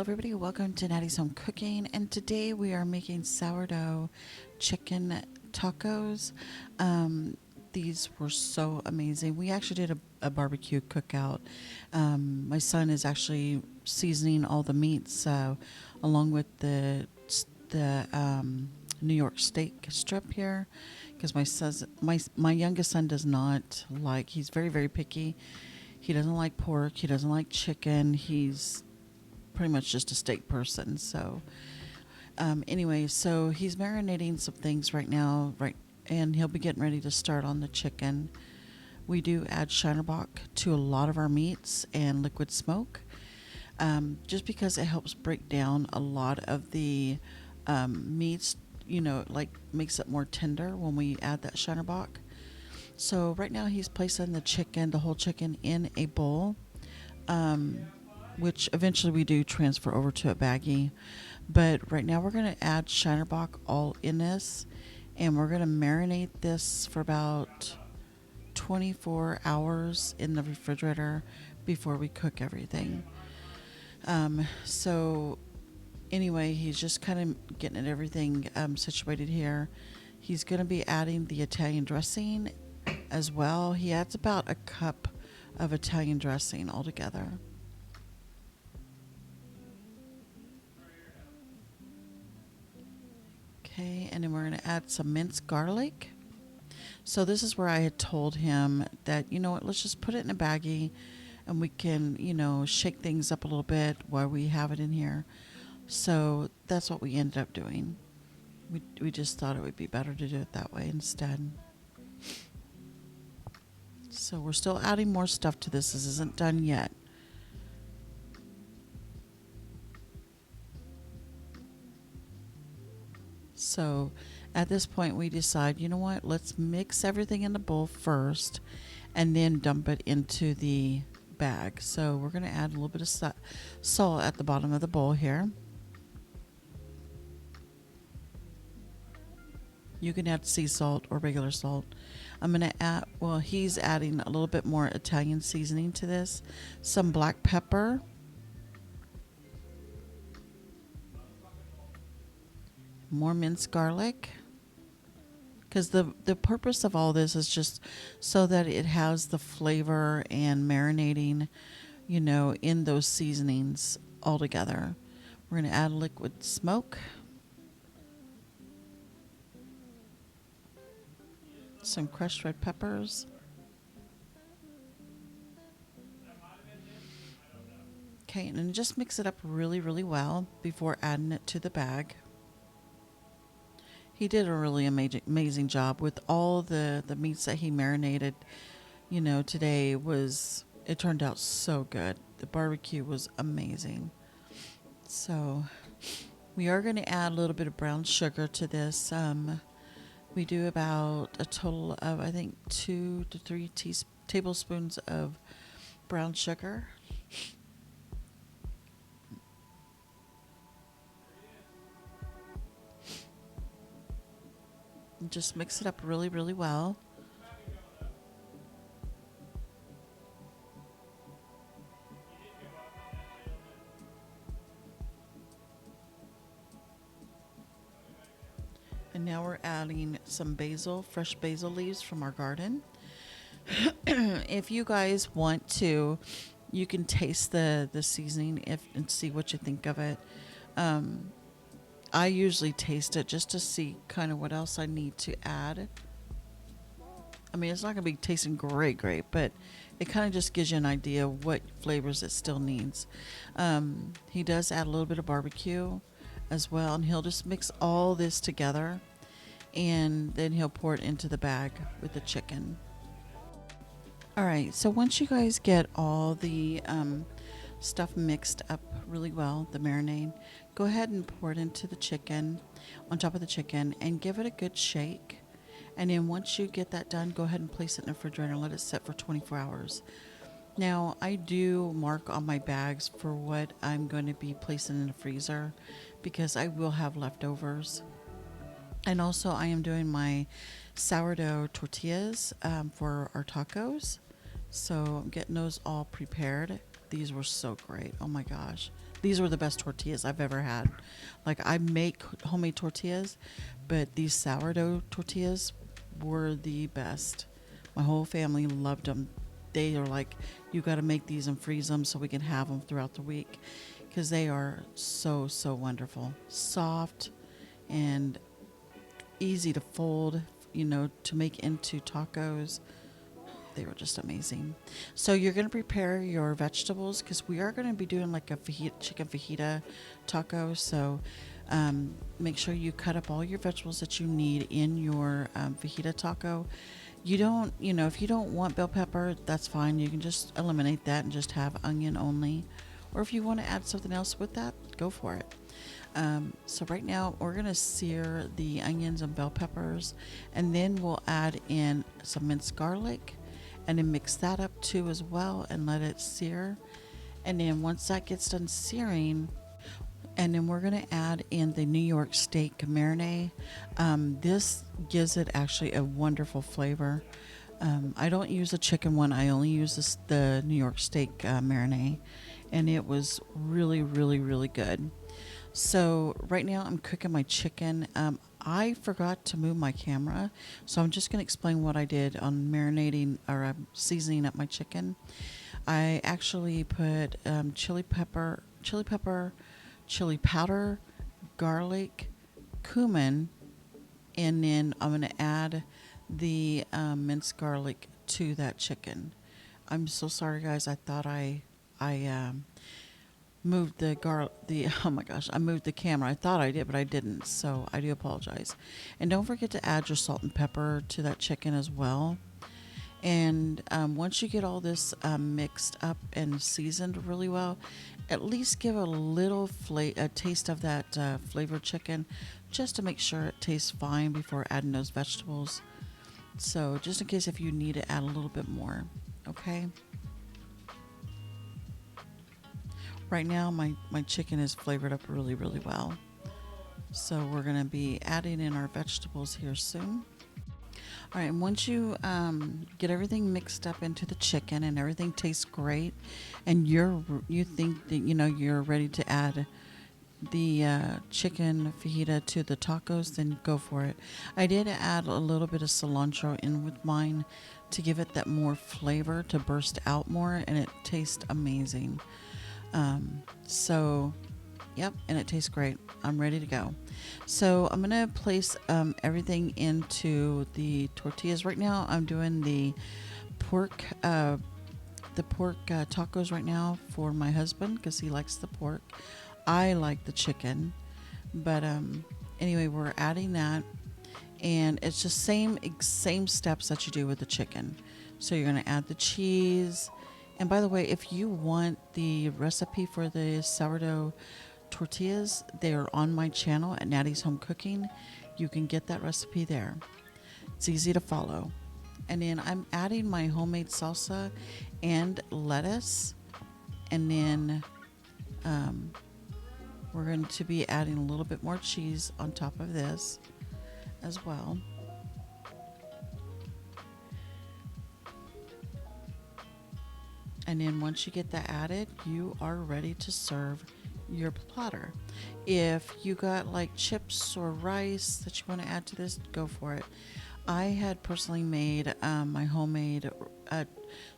Hello everybody, welcome to Nattey's Home Cooking, and today we are making sourdough chicken tacos. These were so amazing. We actually did a barbecue cookout. My son is actually seasoning all the meats along with the New York steak strip here, because my youngest son does not like. He's very picky. He doesn't like pork. He doesn't like chicken. He's pretty much just a steak person. So anyway, so he's marinating some things right now, right, and he'll be getting ready to start on the chicken. We do add Shiner Bock to a lot of our meats and liquid smoke, just because it helps break down a lot of the meats, like makes it more tender when we add that Shiner Bock. So right now he's placing the whole chicken in a bowl, which eventually we do transfer over to a baggie. But right now we're going to add Shiner Bock all in this, and we're going to marinate this for about 24 hours in the refrigerator before we cook everything. So anyway, he's just kind of getting everything situated here. He's going to be adding the Italian dressing as well. He adds about a cup of Italian dressing altogether. Okay, and then we're going to add some minced garlic. So this is where I had told him that, you know what, let's just put it in a baggie and we can, shake things up a little bit while we have it in here. So that's what we ended up doing. We just thought it would be better to do it that way instead. So we're still adding more stuff to this. This isn't done yet. So at this point we decide, you know what, let's mix everything in the bowl first and then dump it into the bag. So we're going to add a little bit of salt at the bottom of the bowl here. You can add sea salt or regular salt. I'm going to add, he's adding a little bit more Italian seasoning to this. Some black pepper. More minced garlic. Because the purpose of all this is just so that it has the flavor and marinating, in those seasonings all together. We're going to add liquid smoke. Some crushed red peppers. Okay, and then just mix it up really well before adding it to the bag. He did a really amazing job with all the meats that he marinated. Today it turned out so good. The barbecue was amazing. So we are going to add a little bit of brown sugar to this. We do about a total of, I think, 2 to 3 tablespoons of brown sugar. And just mix it up really well. And now we're adding some basil, fresh basil leaves from our garden. If you guys want to, you can taste the seasoning and see what you think of it. I usually taste it just to see kind of what else I need to add. I mean, it's not going to be tasting great, but it kind of just gives you an idea of what flavors it still needs. He does add a little bit of barbecue as well, and he'll just mix all this together, and then he'll pour it into the bag with the chicken. All right, so once you guys get all the stuff mixed up really well, the marinade, go ahead and pour it into the chicken, on top of the chicken, and give it a good shake. And then once you get that done, go ahead and place it in the refrigerator and let it set for 24 hours. Now, I do mark on my bags for what I'm going to be placing in the freezer, because I will have leftovers. And also I am doing my sourdough tortillas for our tacos. So I'm getting those all prepared. These were so great. Oh my gosh. These were the best tortillas I've ever had. Like, I make homemade tortillas, but these sourdough tortillas were the best. My whole family loved them. They are like, you got to make these and freeze them so we can have them throughout the week, because they are so, so wonderful. Soft and easy to fold, to make into tacos. They were just amazing. So you're going to prepare your vegetables, because we are going to be doing like a chicken fajita taco. So make sure you cut up all your vegetables that you need in your fajita taco. You don't, if you don't want bell pepper, that's fine. You can just eliminate that and just have onion only. Or if you want to add something else with that, go for it. So right now we're going to sear the onions and bell peppers, and then we'll add in some minced garlic, and then mix that up too as well and let it sear. And then once that gets done searing, and then we're going to add in the New York steak marinade. This gives it actually a wonderful flavor. I don't use a chicken one. I only use the New York steak marinade, and it was really, really, really good. So right now I'm cooking my chicken. I forgot to move my camera, so I'm just going to explain what I did on marinating or seasoning up my chicken. I actually put chili pepper, chili powder, garlic, cumin, and then I'm going to add the minced garlic to that chicken. I'm so sorry, guys. I thought I moved oh my gosh, I moved the camera. I thought I did, but I didn't, so I do apologize. And don't forget to add your salt and pepper to that chicken as well. And once you get all this mixed up and seasoned really well, at least give a little a taste of that flavored chicken, just to make sure it tastes fine before adding those vegetables. So just in case if you need to add a little bit more, okay? Right now my chicken is flavored up really, really well. So we're going to be adding in our vegetables here soon. All right, and once you get everything mixed up into the chicken and everything tastes great, and you think that you're ready to add the chicken fajita to the tacos, then go for it. I did add a little bit of cilantro in with mine to give it that more flavor, to burst out more, and it tastes amazing. Yep, and it tastes great. I'm ready to go. So I'm going to place everything into the tortillas. Right now I'm doing the pork tacos right now for my husband, because he likes the pork. I like the chicken. But anyway, we're adding that, and it's just same steps that you do with the chicken. So you're going to add the cheese. And by the way, if you want the recipe for the sourdough tortillas, they are on my channel at Nattey's Home Cooking. You can get that recipe there. It's easy to follow. And then I'm adding my homemade salsa and lettuce. And then we're going to be adding a little bit more cheese on top of this as well. And then once you get that added, you are ready to serve your platter. If you got like chips or rice that you want to add to this, go for it. I had personally made my homemade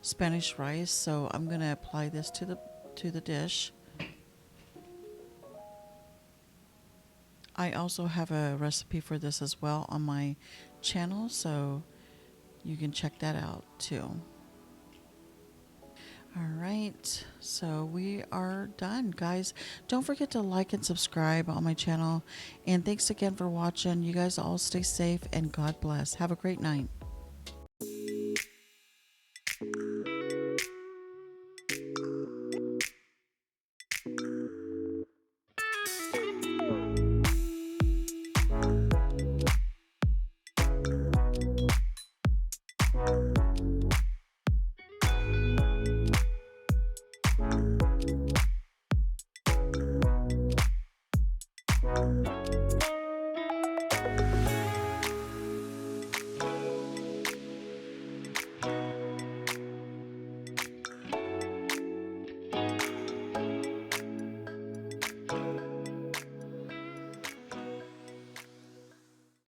Spanish rice, so I'm going to apply this to the dish. I also have a recipe for this as well on my channel, so you can check that out too. All right, so we are done, guys. Don't forget to like and subscribe on my channel. And thanks again for watching. You guys all stay safe and God bless. Have a great night.